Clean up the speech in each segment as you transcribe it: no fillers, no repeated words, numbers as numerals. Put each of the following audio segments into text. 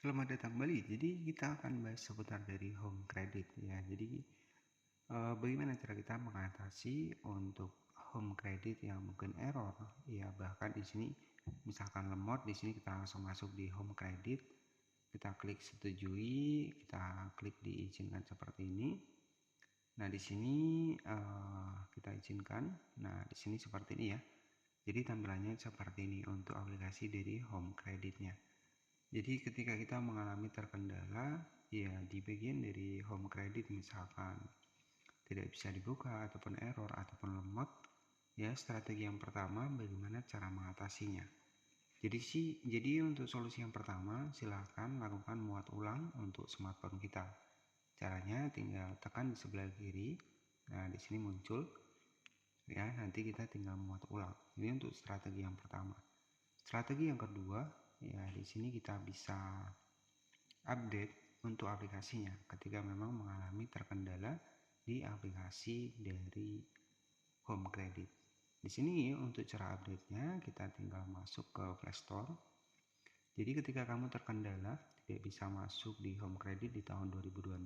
Selamat datang kembali. Jadi kita akan bahas seputar dari home credit ya. Jadi bagaimana cara kita mengatasi untuk home credit yang mungkin error ya, bahkan di sini misalkan lemot, di sini kita langsung masuk di home credit, kita klik setujui, kita klik diizinkan seperti ini. Nah di sini kita izinkan. Nah di sini seperti ini ya. Jadi tampilannya seperti ini untuk aplikasi dari home creditnya. Jadi ketika kita mengalami terkendala ya di bagian dari home credit, misalkan tidak bisa dibuka ataupun error ataupun lemot ya, strategi yang pertama bagaimana cara mengatasinya. Jadi untuk solusi yang pertama, silahkan lakukan muat ulang untuk smartphone kita. Caranya tinggal tekan di sebelah kiri. Nah di sini muncul ya, nanti kita tinggal muat ulang. Ini untuk strategi yang pertama. Strategi yang kedua ya, di sini kita bisa update untuk aplikasinya ketika memang mengalami terkendala di aplikasi dari home credit. Di sini untuk cara update-nya kita tinggal masuk ke Play Store. Jadi ketika kamu terkendala tidak bisa masuk di home credit di tahun 2026,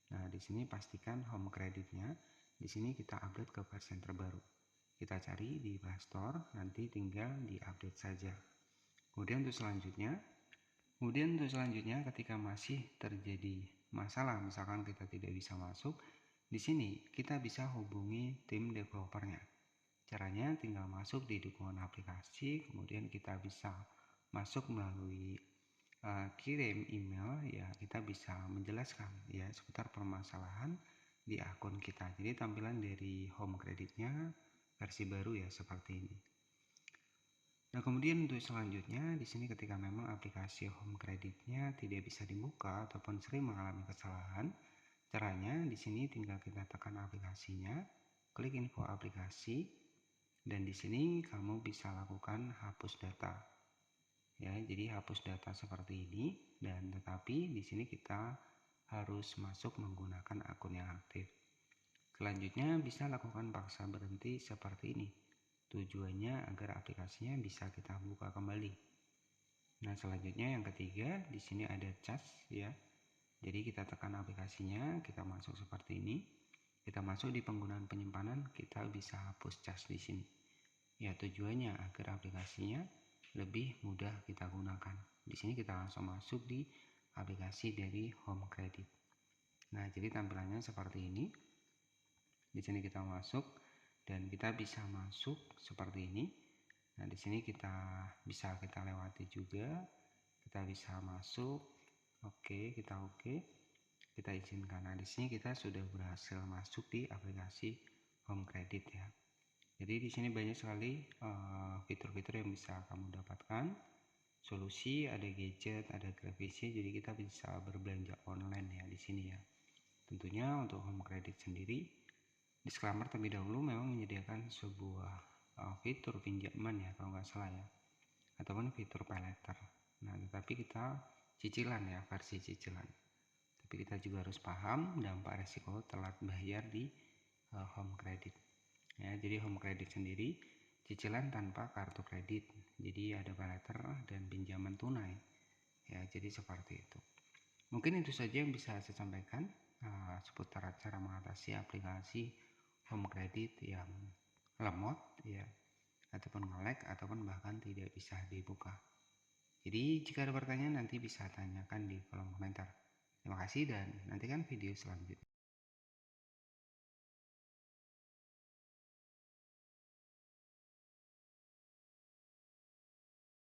nah di sini pastikan home creditnya di sini kita update ke versi terbaru. Kita cari di Play Store, nanti tinggal diupdate saja. Kemudian untuk selanjutnya ketika masih terjadi masalah, misalkan kita tidak bisa masuk, di sini kita bisa hubungi tim developernya. Caranya tinggal masuk di dukungan aplikasi, kemudian kita bisa masuk melalui kirim email ya, kita bisa menjelaskan ya seputar permasalahan di akun kita. Jadi tampilan dari home creditnya versi baru ya seperti ini. Nah kemudian untuk selanjutnya di sini ketika memang aplikasi home creditnya tidak bisa dibuka ataupun sering mengalami kesalahan, caranya di sini tinggal kita tekan aplikasinya, klik info aplikasi, dan di sini kamu bisa lakukan hapus data. Ya, jadi hapus data seperti ini, dan tetapi di sini kita harus masuk menggunakan akun yang aktif. Selanjutnya bisa lakukan paksa berhenti seperti ini. Tujuannya agar aplikasinya bisa kita buka kembali. Nah, selanjutnya yang ketiga, di sini ada cas ya. Jadi kita tekan aplikasinya, kita masuk seperti ini. Kita masuk di penggunaan penyimpanan, kita bisa hapus cas di sini. Ya, tujuannya agar aplikasinya lebih mudah kita gunakan. Di sini kita langsung masuk di aplikasi dari home credit. Nah, jadi tampilannya seperti ini. Di sini kita masuk dan kita bisa masuk seperti ini. Nah, di sini kita lewati juga. Kita bisa masuk. Oke, kita izinkan. Nah, di sini kita sudah berhasil masuk di aplikasi home credit ya. Jadi di sini banyak sekali fitur-fitur yang bisa kamu dapatkan. Solusi, ada gadget, ada grafisnya. Jadi kita bisa berbelanja online ya di sini ya. Tentunya untuk home credit sendiri, disclaimer terlebih dahulu memang menyediakan sebuah fitur pinjaman ya kalau nggak salah ya, ataupun fitur pay later. Nah tetapi kita cicilan ya, versi cicilan. Tapi kita juga harus paham dampak resiko telat bayar di home credit ya. Jadi home credit sendiri cicilan tanpa kartu kredit, jadi ada pay later dan pinjaman tunai ya. Jadi seperti itu. Mungkin itu saja yang bisa saya sampaikan seputar cara mengatasi aplikasi home credit yang lemot ya, ataupun nge-lag ataupun bahkan tidak bisa dibuka. Jadi jika ada pertanyaan nanti bisa tanyakan di kolom komentar. Terima kasih dan nantikan video selanjutnya.